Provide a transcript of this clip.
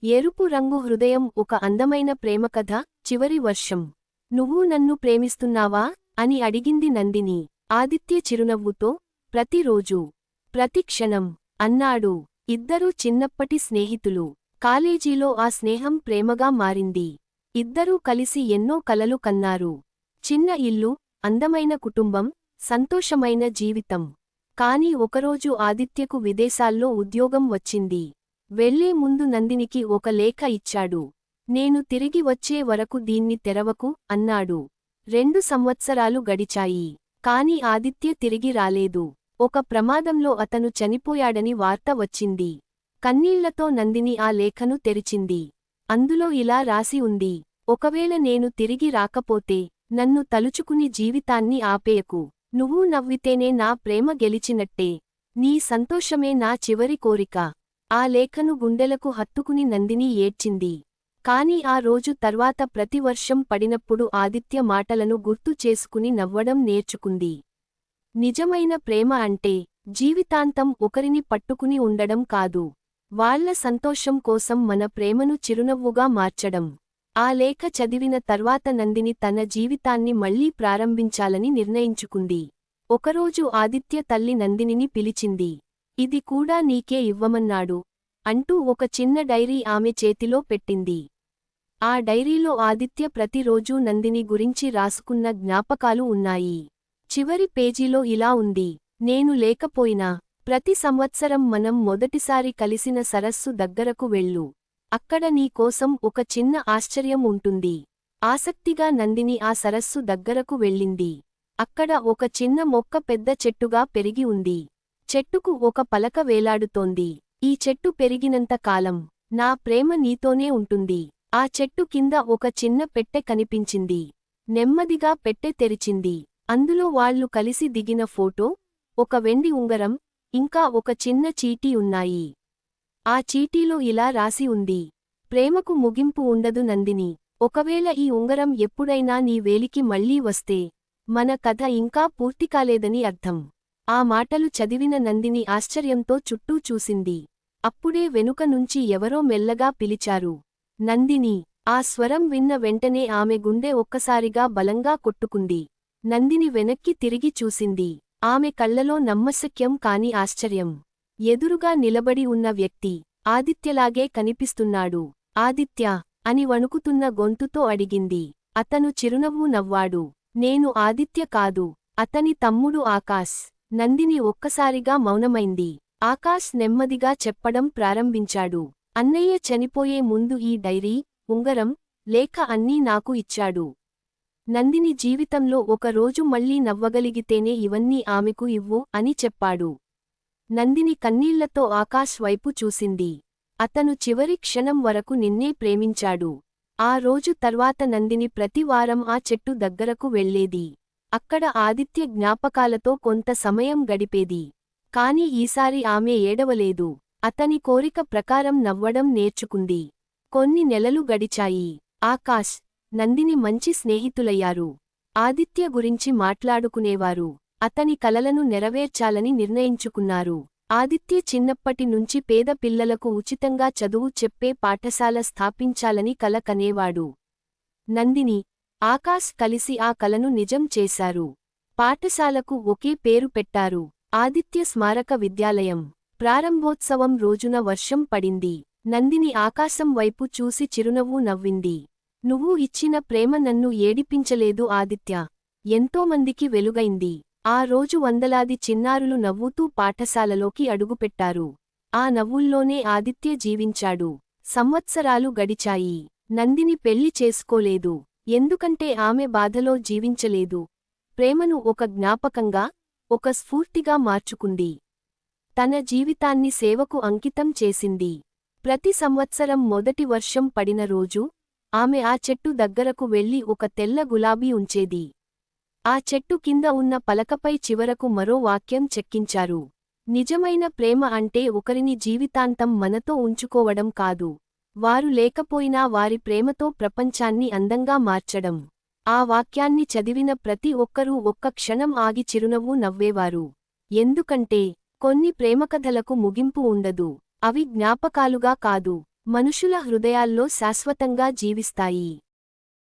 ఎరుపు రంగు హృదయం ఒక అందమైన ప్రేమకథ. చివరి వర్షం. నువ్వు నన్ను ప్రేమిస్తున్నావా అని అడిగింది నందిని. ఆదిత్య చిరునవ్వుతో, ప్రతిరోజూ, ప్రతి క్షణం అన్నాడు. ఇద్దరూ చిన్నప్పటి స్నేహితులు. కాలేజీలో ఆ స్నేహం ప్రేమగా మారింది. ఇద్దరూ కలిసి ఎన్నో కలలు కన్నారు. చిన్న ఇల్లు, అందమైన కుటుంబం, సంతోషమైన జీవితం. కాని ఒకరోజు ఆదిత్యకు విదేశాల్లో ఉద్యోగం వచ్చింది. వెళ్లే ముందు నందినికి ఒక లేఖ ఇచ్చాడు. నేను తిరిగి వచ్చే వరకు దీన్ని తెరవకు అన్నాడు. 2 సంవత్సరాలు గడిచాయి. కాని ఆదిత్య తిరిగి రాలేదు. ఒక ప్రమాదంలో అతను చనిపోయాడని వార్త వచ్చింది. కన్నీళ్లతో నందిని ఆ లేఖను తెరిచింది. అందులో ఇలా రాసి ఉంది: ఒకవేళ నేను తిరిగి రాకపోతే నన్ను తలుచుకుని జీవితాన్ని ఆపేయకు. నువ్వు నవ్వితేనే నా ప్రేమ గెలిచినట్టే. నీ సంతోషమే నా చివరి కోరిక. ఆ లేఖను గుండెలకు హత్తుకుని నందిని ఏడ్చింది. కాని ఆ రోజు తర్వాత ప్రతి వర్షం పడినప్పుడు ఆదిత్య మాటలను గుర్తు చేసుకుని నవ్వడం నేర్చుకుంది. నిజమైన ప్రేమ అంటే జీవితాంతం ఒకరిని పట్టుకుని ఉండడం కాదు. వాళ్ళ సంతోషం కోసం మన ప్రేమను చిరునవ్వుగా మార్చడం. ఆ లేఖ చదివిన తర్వాత నందిని తన జీవితాన్ని మళ్లీ ప్రారంభించాలని నిర్ణయించుకుంది. ఒకరోజు ఆదిత్య తల్లి నందినిని పిలిచింది. ఇది కూడా నీకే ఇవ్వమన్నాడు అంటూ ఒక చిన్న డైరీ ఆమె చేతిలో పెట్టింది. ఆ డైరీలో ఆదిత్య ప్రతిరోజూ నందిని గురించి రాసుకున్న జ్ఞాపకాలు ఉన్నాయి. చివరి పేజీలో ఇలా ఉంది: నేను లేకపోయినా ప్రతి సంవత్సరం మనం మొదటిసారి కలిసిన సరస్సు దగ్గరకు వెళ్ళు. అక్కడ నీ కోసం ఒక చిన్న ఆశ్చర్యం ఉంటుంది. ఆసక్తిగా నందిని ఆ సరస్సు దగ్గరకు వెళ్ళింది. అక్కడ ఒక చిన్న మొక్క పెద్ద చెట్టుగా పెరిగి ఉంది. చెట్టుకు ఒక పలక వేలాడుతోంది. ఈ చెట్టు పెరిగినంత కాలం నా ప్రేమ నీతోనే ఉంటుంది. ఆ చెట్టు కింద ఒక చిన్న పెట్టె కనిపించింది. నెమ్మదిగా పెట్టె తెరిచింది. అందులో వాళ్లు కలిసి దిగిన ఫోటో, ఒక వెండి ఉంగరం, ఇంకా ఒక చిన్న చీటీ ఉన్నాయి. ఆ చీటీలో ఇలా రాసి ఉంది: ప్రేమకు ముగింపు ఉండదు నందిని. ఒకవేళ ఈ ఉంగరం ఎప్పుడైనా నీ వేలికి మళ్లీ వస్తే మన కథ ఇంకా పూర్తికాలేదని అర్థం. ఆ మాటలు చదివిన నందిని ఆశ్చర్యంతో చుట్టూ చూసింది. అప్పుడే వెనుక నుంచి ఎవరో మెల్లగా పిలిచారు: నందిని. ఆ స్వరం విన్న వెంటనే ఆమె గుండె ఒక్కసారిగా బలంగా కొట్టుకుంది. నందిని వెనక్కి తిరిగి చూసింది. ఆమె కళ్లలో నమ్మశక్యం కాని ఆశ్చర్యం. ఎదురుగా నిలబడి ఉన్న వ్యక్తి ఆదిత్యలాగే కనిపిస్తున్నాడు. ఆదిత్యా అని వణుకుతున్న గొంతుతో అడిగింది. అతను చిరునవ్వు నవ్వాడు. నేను ఆదిత్య కాదు, అతని తమ్ముడు ఆకాశ్. నందిని ఒక్కసారిగా మౌనమైంది. ఆకాశ్ నెమ్మదిగా చెప్పడం ప్రారంభించాడు. అన్నయ్య చనిపోయే ముందు ఈ డైరీ, ఉంగరం, లేఖ అన్నీ నాకు ఇచ్చాడు. నందిని జీవితంలో ఒక రోజు మళ్లీ నవ్వగలిగితేనే ఇవన్నీ ఆమెకు ఇవ్వు అని చెప్పాడు. నందిని కన్నీళ్లతో ఆకాశ్ వైపు చూసింది. అతను చివరి క్షణం వరకు నిన్నే ప్రేమించాడు. ఆ రోజు తర్వాత నందిని ప్రతి వారం ఆ చెట్టు దగ్గరకు వెళ్లేది. అక్కడ ఆదిత్య జ్ఞాపకాలతో కొంత సమయం గడిపేది. కాని ఈసారి ఆమె ఏడవలేదు. అతని కోరిక ప్రకారం నవ్వడం నేర్చుకుంది. కొన్ని నెలలు గడిచాయి. ఆకాశ్, నందిని మంచి స్నేహితులయ్యారు. ఆదిత్య గురించి మాట్లాడుకునేవారు. అతని కలలను నెరవేర్చాలని నిర్ణయించుకున్నారు. ఆదిత్య చిన్నప్పటి నుంచి పేద పిల్లలకు ఉచితంగా చదువు చెప్పే పాఠశాల స్థాపించాలని కల కనేవాడు. నందిని, ఆకాశ్ కలిసి ఆ కలను నిజం చేశారు. పాఠశాలకు ఒకే పేరు పెట్టారు: ఆదిత్య స్మారక విద్యాలయం. ప్రారంభోత్సవం రోజున వర్షం పడింది. నందిని ఆకాశం వైపు చూసి చిరునవ్వు నవ్వింది. నువ్వు ఇచ్చిన ప్రేమ నన్ను ఏడిపించలేదు ఆదిత్య. ఎంతోమందికి వెలుగైంది. ఆ రోజు వందలాది చిన్నారులు నవ్వుతూ పాఠశాలలోకి అడుగుపెట్టారు. ఆ నవ్వుల్లోనే ఆదిత్య జీవించాడు. సంవత్సరాలు గడిచాయి. నందిని పెళ్లి చేసుకోలేదు. ఎందుకంటే ఆమె బాధలో జీవించలేదు. ప్రేమను ఒక జ్ఞాపకంగా, ఒక స్ఫూర్తిగా మార్చుకుంది. తన జీవితాన్ని సేవకు అంకితం చేసింది. ప్రతి సంవత్సరం మొదటి వర్షం పడిన రోజు ఆమె ఆ చెట్టు దగ్గరకు వెళ్లి ఒక తెల్ల గులాబీ ఉంచేది. ఆ చెట్టు కింద ఉన్న పలకపై చివరకు మరో వాక్యం చెక్కించారు: నిజమైన ప్రేమ అంటే ఒకరిని జీవితాంతం మనతో ఉంచుకోవడం కాదు, వారు లేకపోయినా వారి ప్రేమతో ప్రపంచాన్ని అందంగా మార్చడం. ఆ వాక్యాన్ని చదివిన ప్రతి ఒక్కరూ ఒక్క క్షణం ఆగి చిరునవ్వు నవ్వేవారు. ఎందుకంటే కొన్ని ప్రేమకథలకు ముగింపు ఉండదు. అవి జ్ఞాపకాలుగా కాదు, మనుషుల హృదయాల్లో శాశ్వతంగా జీవిస్తాయి.